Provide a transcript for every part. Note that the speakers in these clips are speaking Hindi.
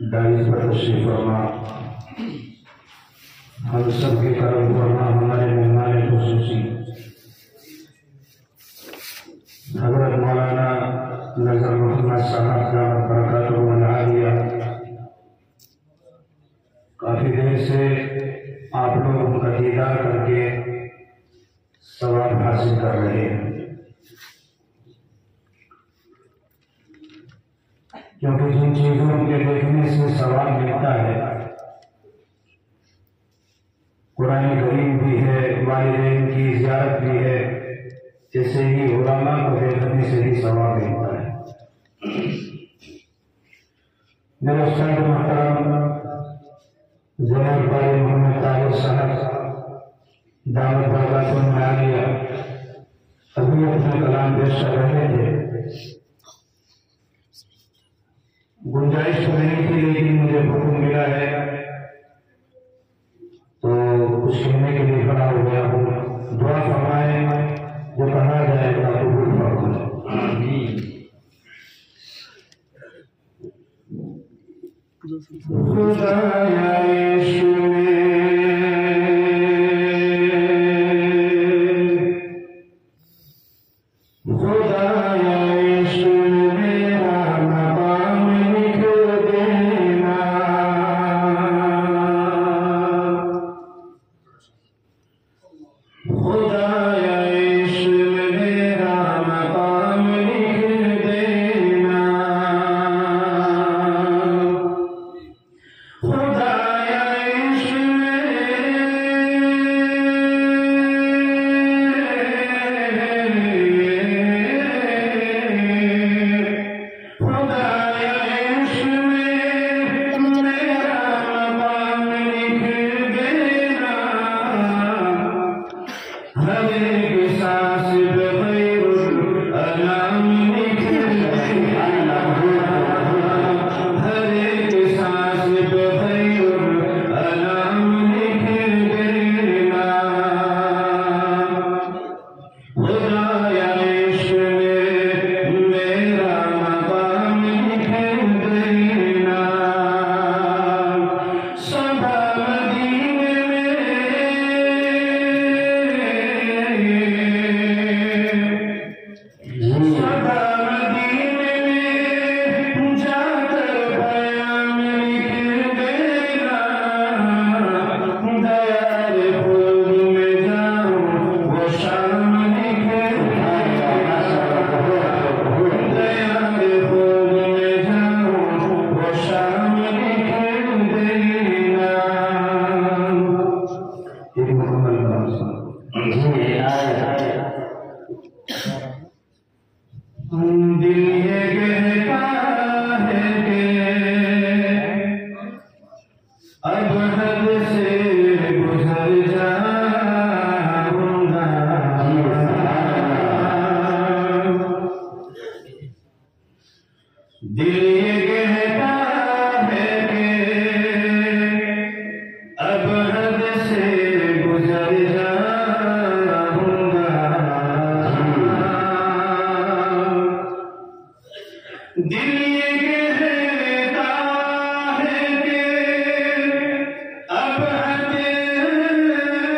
दाई पर तशरीफ फरमा, हम सबके करम फरमा। हमारे मेहमान खुसूसी हज़रत मौलाना नजर मोहम्मद साहब दामत बरकातुहु आलिया काफी देर से आप लोग उनका दीदार करके सवाब हासिल कर रहे हैं, क्योंकि जिन चीजों के देखने से सवाब मिलता है, कुरान करीम भी है, वालिदैन की ज़ियारत भी है, जैसे ही उलमा को देखने से ही सवाब मिलता है। मेरे उस्ताद मोहतरम जनाब भाई मोहम्मद ताहिर साहब दामत बरकातुहु आलिया अभी अपना कलाम पेश कर रहे थे। गुंजाइश तो नहीं थी, लेकिन मुझे हुक्म मिला है तो कुछ कहने के लिए खड़ा हो गया हूँ। दुआ फरमाए, जो कहा जाएगा तो कबूल फरमाए। खुदाया इश्क़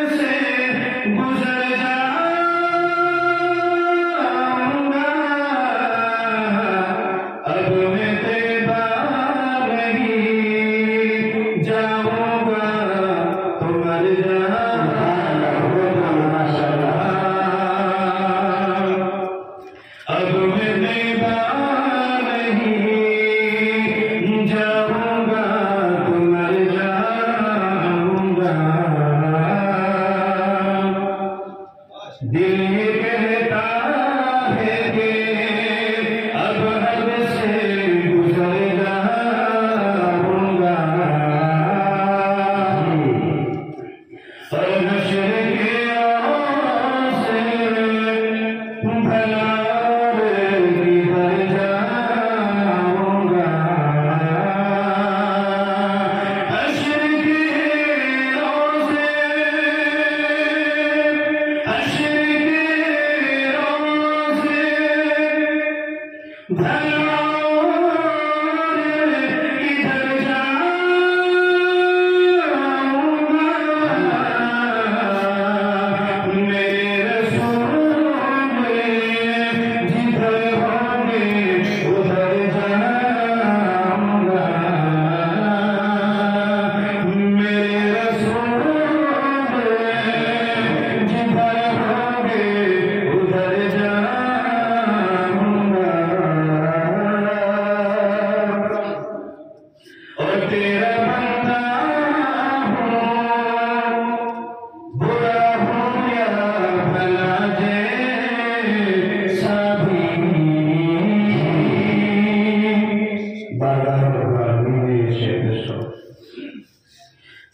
से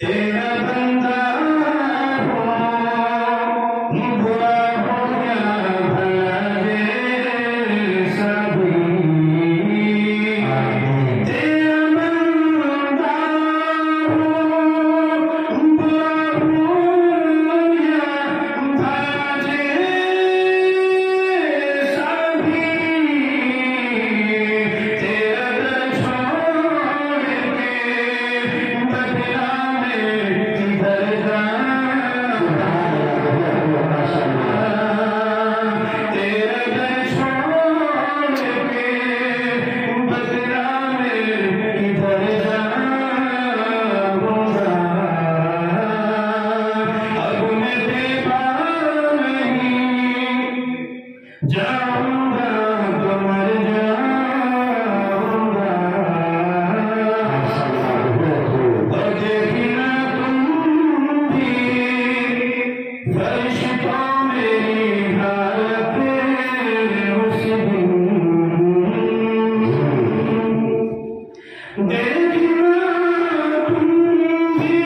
तेरा बंदा हो बुरा हो या भला जैसा भी तेरा बंदा हो बुरा हो या भला जैसा भी तेरा दर छोड़ के बदला किधर तेरा दर छोड़ के बदला किधर जाऊंगा अब मैं बेबाक नहीं जाऊंगा तो मर जाऊंगा और देखना तुम भी फर्श को मेरी हालत उस दिन देखना तुम भी